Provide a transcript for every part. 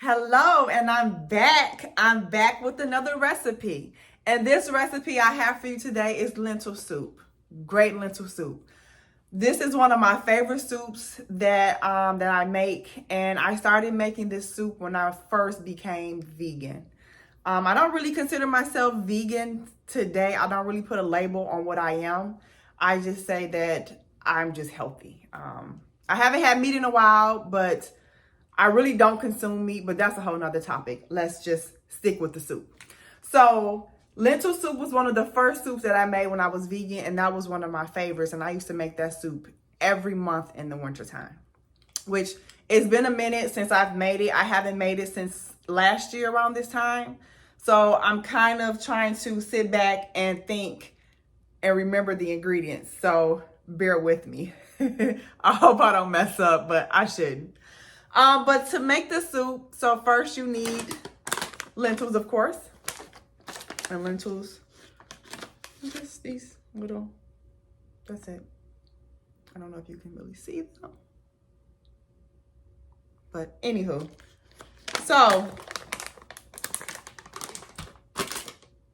Hello, and I'm back. I'm back with another recipe. And this recipe I have for you today is lentil soup. Great lentil soup. This is one of my favorite soups that I make, and I started making this soup when I first became vegan. I don't really consider myself vegan today. I don't really put a label on what I am. I just say that I'm just healthy. I haven't had meat in a while, but I really don't consume meat, but that's a whole nother topic. Let's just stick with the soup. So lentil soup was one of the first soups that I made when I was vegan, and that was one of my favorites. And I used to make that soup every month in the wintertime, which it's been a minute since I've made it. I haven't made it since last year around this time. So I'm kind of trying to sit back and think and remember the ingredients. So bear with me. I hope I don't mess up, but I shouldn't. But to make the soup, so first you need lentils, of course. And lentils, just these little, that's it. I don't know if you can really see them. But anywho, so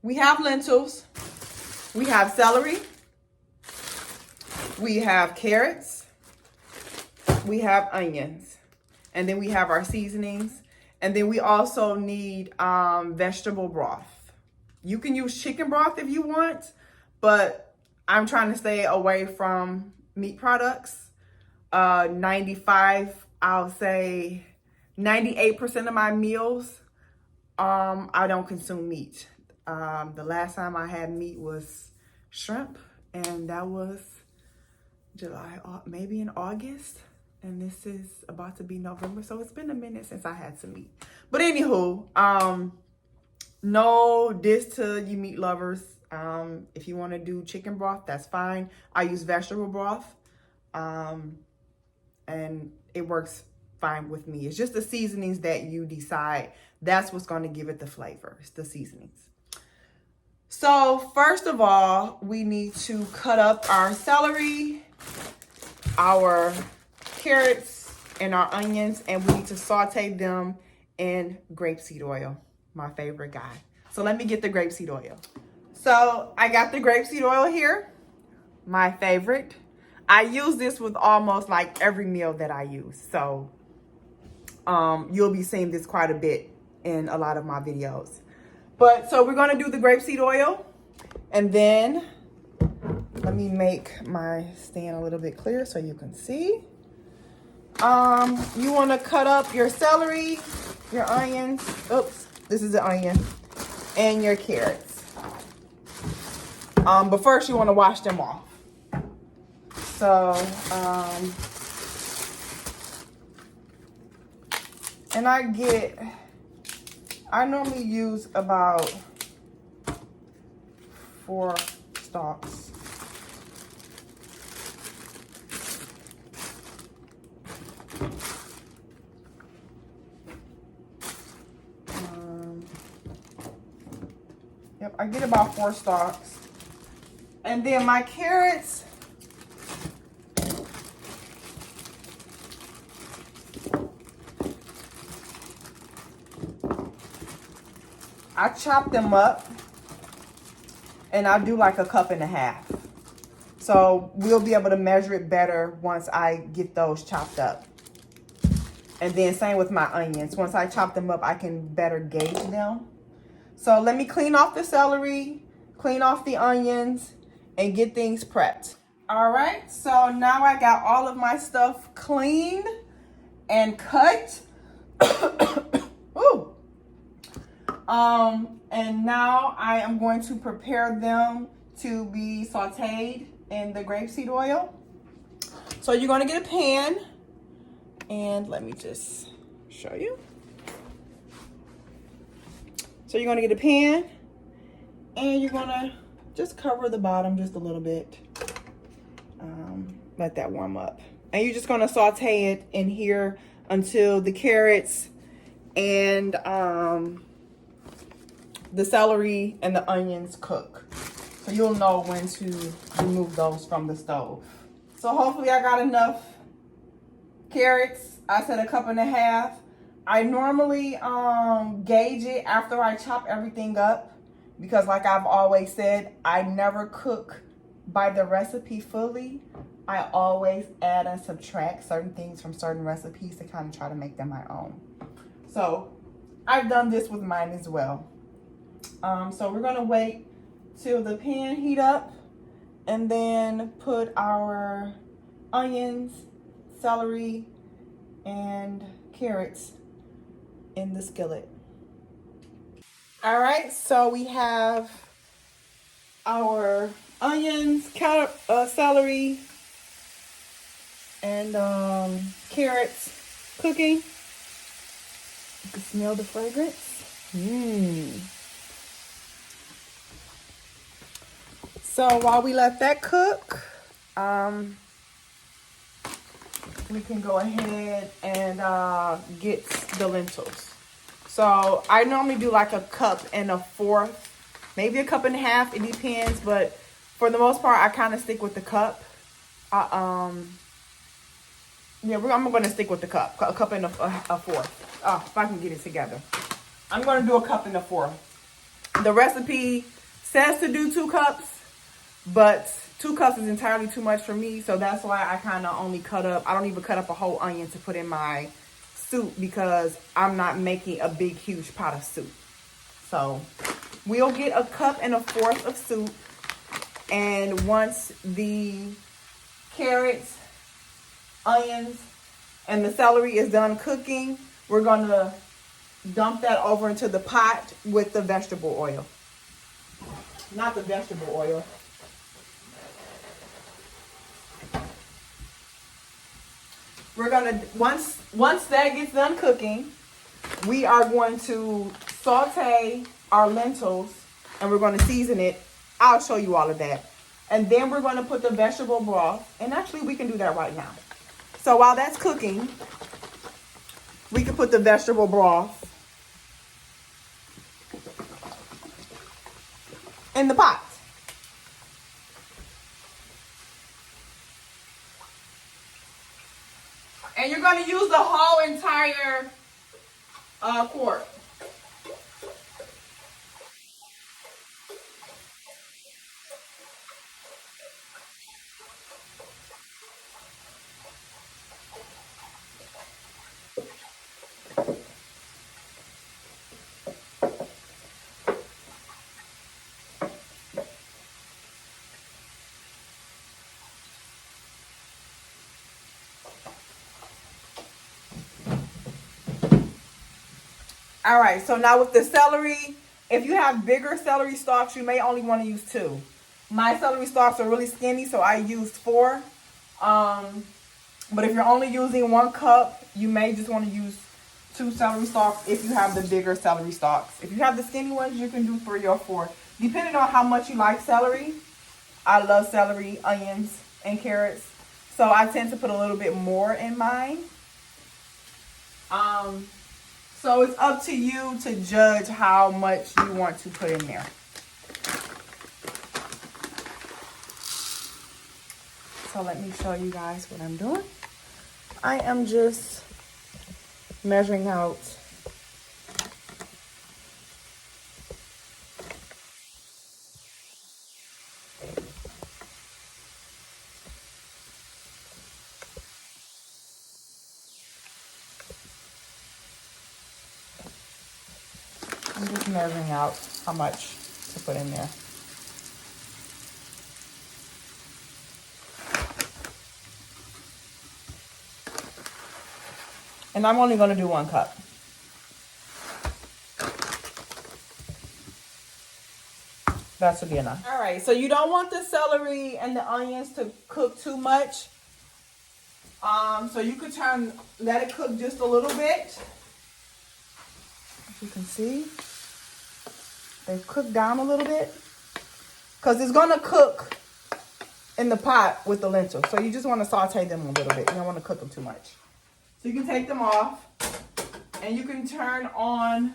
we have lentils, we have celery, we have carrots, we have onions. And then we have our seasonings. And then we also need vegetable broth. You can use chicken broth if you want, but I'm trying to stay away from meat products. 98% of my meals, I don't consume meat. The last time I had meat was shrimp, and that was July, maybe in August. And this is about to be November, so it's been a minute since I had some meat. But anywho, no diss to you meat lovers. If you want to do chicken broth, that's fine. I use vegetable broth, and it works fine with me. It's just the seasonings that you decide. That's what's going to give it the flavor. It's the seasonings. So first of all, we need to cut up our celery, our carrots, and our onions, and we need to saute them in grapeseed oil, my favorite guy. So let me get the grapeseed oil. So I got the grapeseed oil here, my favorite. I use this with almost like every meal that I use. So you'll be seeing this quite a bit in a lot of my videos. But so we're gonna do the grapeseed oil, and then let me make my stand a little bit clearer so you can see. You want to cut up your celery, your onions. Oops, this is the onion, and your carrots. But first you want to wash them off. So, and I normally use about 4 stalks. Yep, I get about 4 stalks. And then my carrots, I chop them up, and I do like 1.5 cups. So we'll be able to measure it better once I get those chopped up. And then same with my onions. Once I chop them up, I can better gauge them. So let me clean off the celery, clean off the onions, and get things prepped. All right, so now I got all of my stuff cleaned and cut. Ooh. And now I am going to prepare them to be sauteed in the grapeseed oil. So you're gonna get a pan, and let me just show you. So you're gonna get a pan, and you're gonna just cover the bottom just a little bit. Let that warm up. And you're just gonna saute it in here until the carrots and the celery and the onions cook. So you'll know when to remove those from the stove. So hopefully I got enough carrots. I said 1.5 cups. I normally gauge it after I chop everything up because like I've always said, I never cook by the recipe fully. I always add and subtract certain things from certain recipes to kind of try to make them my own. So I've done this with mine as well. So we're gonna wait till the pan heat up and then put our onions, celery, and carrots in the skillet. All right, so we have our onions, celery, and carrots cooking. You can smell the fragrance. So while we let that cook, we can go ahead and get the lentils. So I normally do like 1.25 cups, maybe 1.5 cups. It depends, but for the most part, I kind of stick with the cup. Yeah, I'm going to stick with the cup, 1.25 cups. Oh, if I can get it together. I'm going to do 1.25 cups. The recipe says to do 2 cups, but 2 cups is entirely too much for me. So that's why I kind of only cut up. I don't even cut up a whole onion to put in my soup because I'm not making a big, huge pot of soup. So we'll get 1.25 cups of soup. And once the carrots, onions, and the celery is done cooking, we're going to dump that over into the pot with the vegetable oil. Not the vegetable oil. We're going to, once that gets done cooking, we are going to saute our lentils and we're going to season it. I'll show you all of that. And then we're going to put the vegetable broth. And actually, we can do that right now. So while that's cooking, we can put the vegetable broth in the pot. And you're going to use the whole entire quart. All right, so now with the celery, if you have bigger celery stalks, you may only want to use 2. My celery stalks are really skinny, so I used 4. But if you're only using 1 cup, you may just want to use 2 celery stalks if you have the bigger celery stalks. If you have the skinny ones, you can do 3 or 4, depending on how much you like celery. I love celery, onions, and carrots, so I tend to put a little bit more in mine. So it's up to you to judge how much you want to put in there. So let me show you guys what I'm doing. I am just measuring out how much to put in there. And I'm only going to do 1 cup. That should be enough. All right, so you don't want the celery and the onions to cook too much. So you could let it cook just a little bit. As you can see, they've cooked down a little bit. Because it's going to cook in the pot with the lentils. So you just want to saute them a little bit. You don't want to cook them too much. So you can take them off. And you can turn on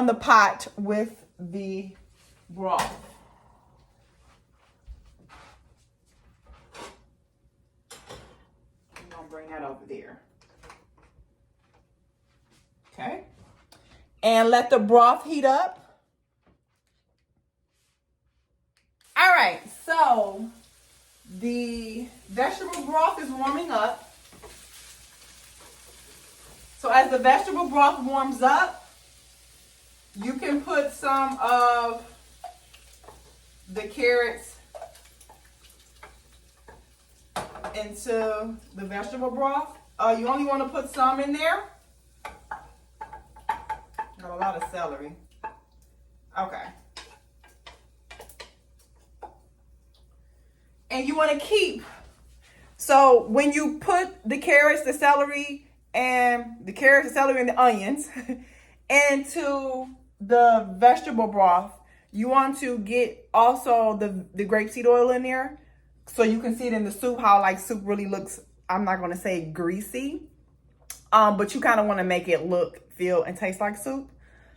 the pot with the broth. bring that over there. Okay. And let the broth heat up. All right, so the vegetable broth is warming up. So as the vegetable broth warms up, you can put some of the carrots into the vegetable broth. You only want to put some in there. Got a lot of celery. Okay. And you want to keep, so when you put the carrots, the celery, and the onions into the vegetable broth, you want to get also the grapeseed oil in there, so you can see it in the soup, how like soup really looks, I'm not going to say greasy, but you kind of want to make it look, feel, and taste like soup.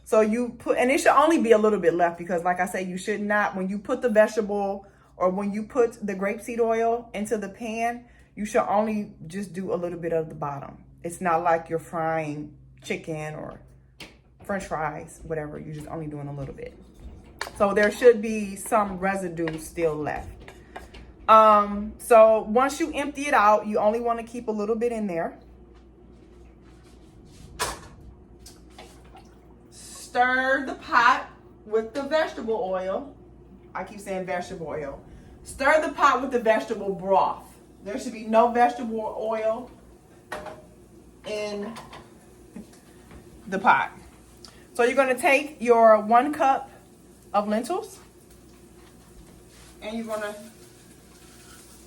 So you put, and it should only be a little bit left, because like I said, you should not, when you put the vegetable or when you put the grapeseed oil into the pan, you should only just do a little bit of the bottom. It's not like you're frying chicken or French fries, whatever. You're just only doing a little bit. So there should be some residue still left. So once you empty it out, you only want to keep a little bit in there. Stir the pot with the vegetable oil. I keep saying vegetable oil. Stir the pot with the vegetable broth. There should be no vegetable oil in the pot. So you're going to take your 1 cup of lentils and you're going to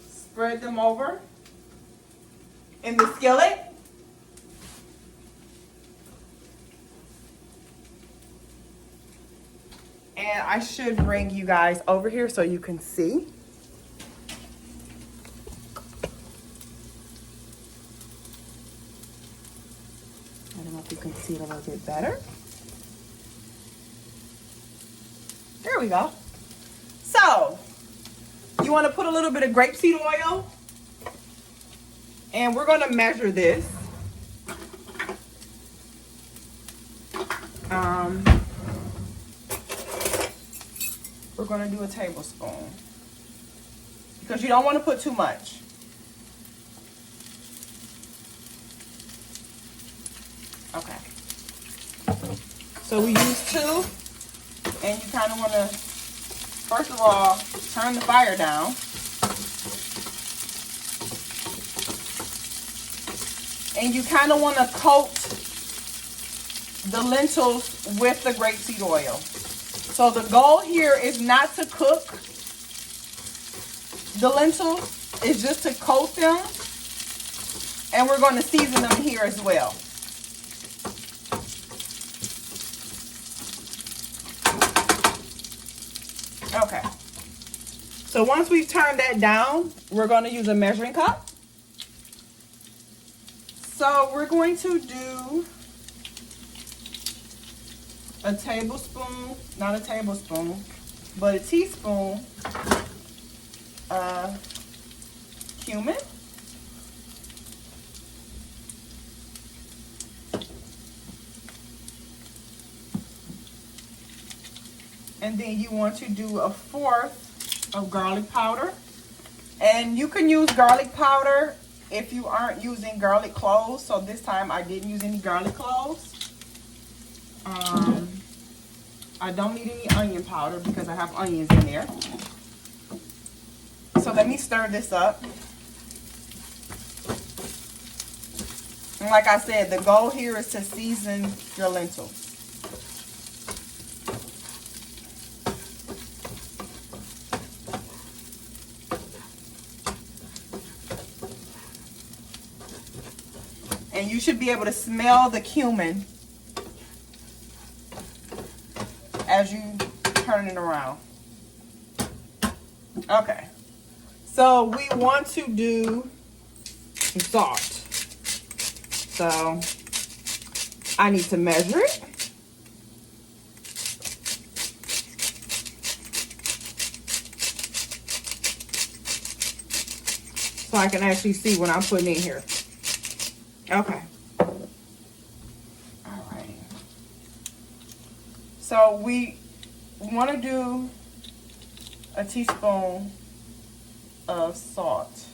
spread them over in the skillet. And I should bring you guys over here so you can see. I don't know if you can see it a little bit better. There we go. So, you want to put a little bit of grapeseed oil. And we're going to measure this. We're going to do a tablespoon, because you don't want to put too much. Okay. So we use 2, and you kind of want to, first of all, turn the fire down. And you kind of want to coat the lentils with the grapeseed oil. So the goal here is not to cook the lentils, it's just to coat them. And we're going to season them here as well. Okay. So once we've turned that down, we're going to use a measuring cup. So we're going to do a tablespoon, not a tablespoon, but a teaspoon of cumin. And then you want to do 1/4 of garlic powder. And you can use garlic powder if you aren't using garlic cloves. So this time I didn't use any garlic cloves. I don't need any onion powder because I have onions in there. So let me stir this up. And like I said, the goal here is to season your lentils. And you should be able to smell the cumin as you turn it around. Okay. So we want to do some salt. So I need to measure it. So I can actually see what I'm putting in here. Okay. All right. So we want to do a teaspoon of salt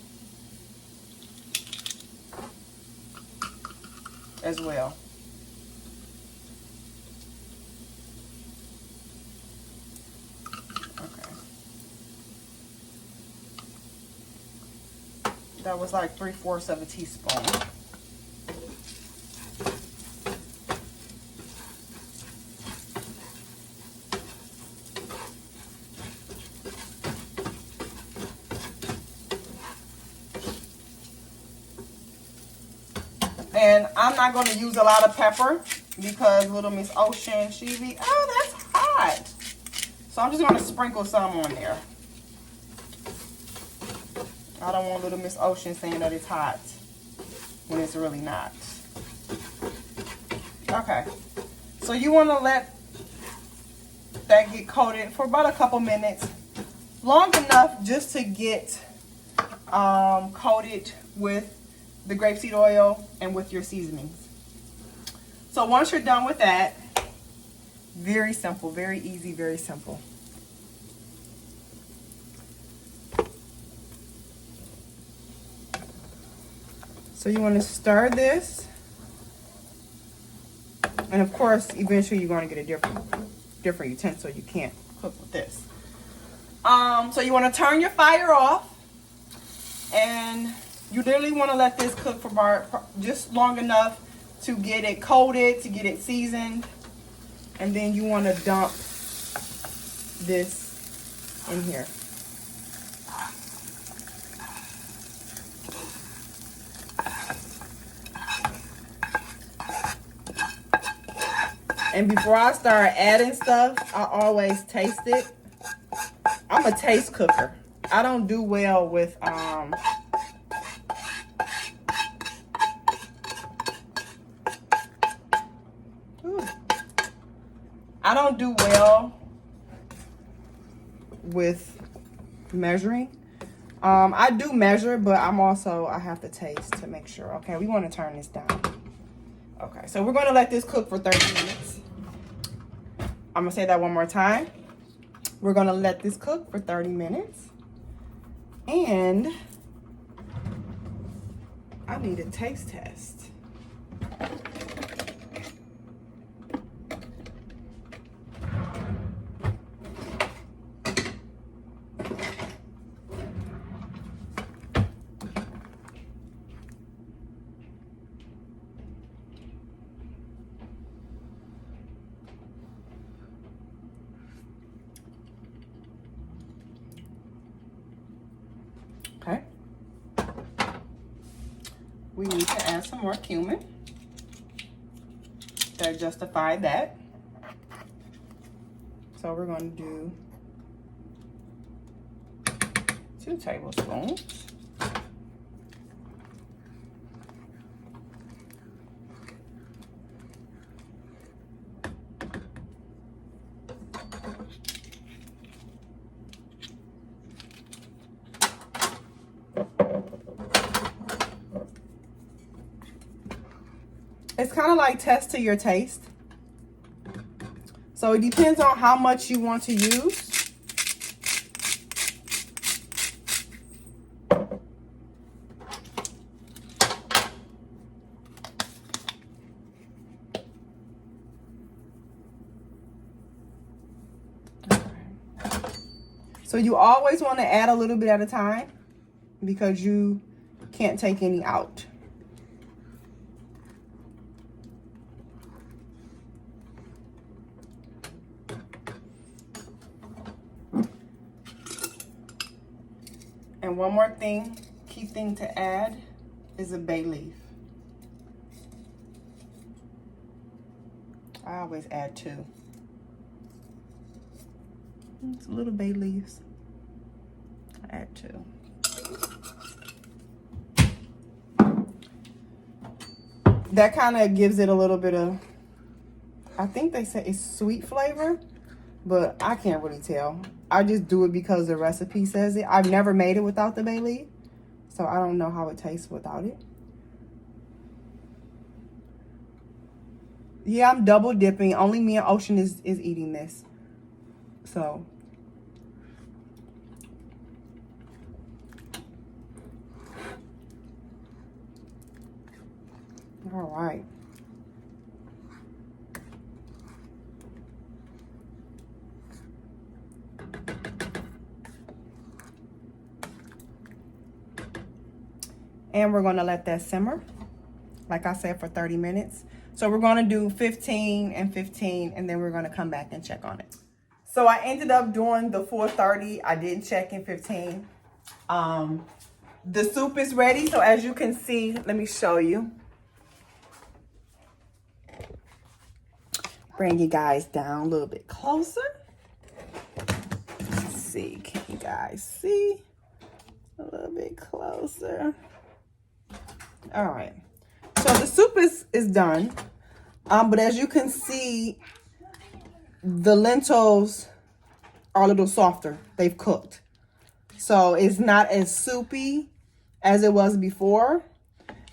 as well. Okay. That was like 3/4 of a teaspoon. And I'm not going to use a lot of pepper because Little Miss Ocean, she be, oh, that's hot. So I'm just going to sprinkle some on there. I don't want Little Miss Ocean saying that it's hot when it's really not. Okay. So you want to let that get coated for about a couple minutes. Long enough just to get coated with the grapeseed oil and with your seasonings. So once you're done with that, very simple, very easy, very simple. So you want to stir this, and of course eventually you're going to get a different utensil. You can't cook with this. So you want to turn your fire off, and you literally want to let this cook for just long enough to get it coated, to get it seasoned. And then you want to dump this in here. And before I start adding stuff, I always taste it. I'm a taste cooker. I don't do well with I don't do well with measuring. I do measure, but I have to taste to make sure. Okay, we want to turn this down. Okay, so we're going to let this cook for 30 minutes. I'm going to say that one more time. We're going to let this cook for 30 minutes. And I need a taste test. Okay. We need to add some more cumin to justify that. So we're going to do 2 tablespoons. It's kind of like test to your taste. So it depends on how much you want to use. So you always want to add a little bit at a time because you can't take any out. And one more thing, key thing to add is a bay leaf. I always add 2. It's a little bay leaves. I add 2. That kind of gives it a little bit of, I think they say it's sweet flavor, but I can't really tell. I just do it because the recipe says it. I've never made it without the bay leaf, so I don't know how it tastes without it. Yeah, I'm double dipping. Only me and Ocean is eating this. So. All right. And we're going to let that simmer, like I said, for 30 minutes. So we're going to do 15 and 15, and then we're going to come back and check on it. So I ended up doing the full 30. I didn't check in 15. The soup is ready. So as you can see, let me show you. Bring you guys down a little bit closer. Let's see, can you guys see? A little bit closer. All right, so the soup is done. But as you can see, the lentils are a little softer. They've cooked. So it's not as soupy as it was before.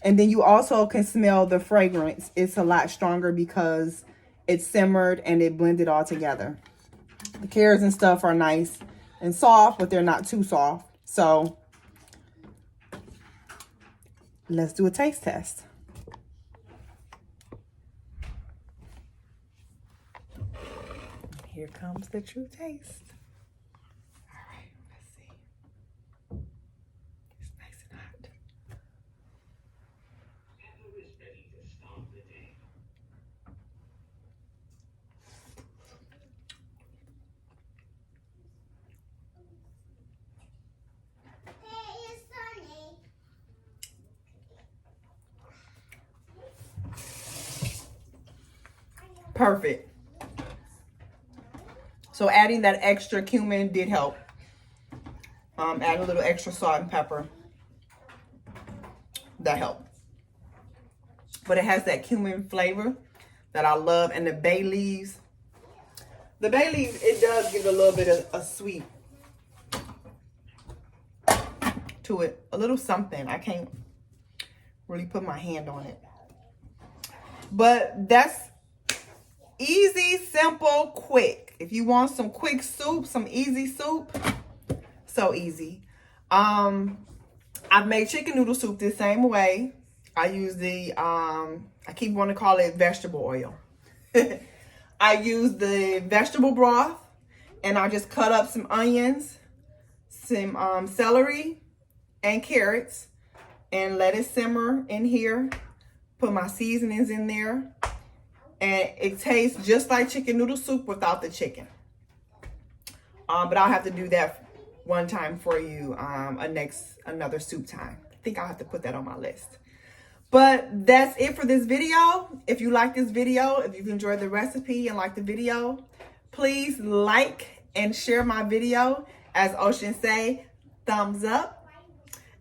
And then you also can smell the fragrance. It's a lot stronger because it simmered and it blended all together. The carrots and stuff are nice and soft, but they're not too soft. So let's do a taste test. Here comes the true taste. All right, let's see. It's nice and hot. Perfect. So adding that extra cumin did help. Add a little extra salt and pepper. That helped. But it has that cumin flavor that I love. And the bay leaves. The bay leaves, it does give a little bit of a sweet to it. A little something. I can't really put my hand on it. But that's easy, simple, quick. If you want some quick soup, some easy soup, so easy. I've made chicken noodle soup the same way. I use the, I keep wanting to call it vegetable oil. I use the vegetable broth, and I just cut up some onions, some celery, and carrots, and let it simmer in here. Put my seasonings in there. And it tastes just like chicken noodle soup without the chicken. But I'll have to do that one time for you another soup time. I think I'll have to put that on my list. But that's it for this video. If you like this video, if you've enjoyed the recipe and like the video, please like and share my video. As Ocean say, thumbs up.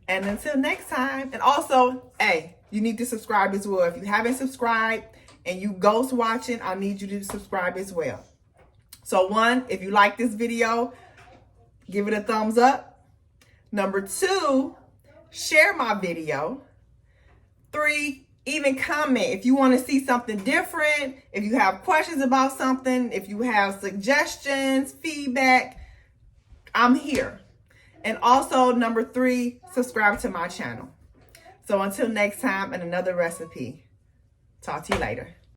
And until next time. And also, hey, you need to subscribe as well. If you haven't subscribed, and you ghost watching, I need you to subscribe as well. So 1, if you like this video, give it a thumbs up. Number 2, share my video. 3, even comment if you want to see something different, if you have questions about something, if you have suggestions, feedback, I'm here. And also number 3, subscribe to my channel. So until next time and another recipe. Talk to you later.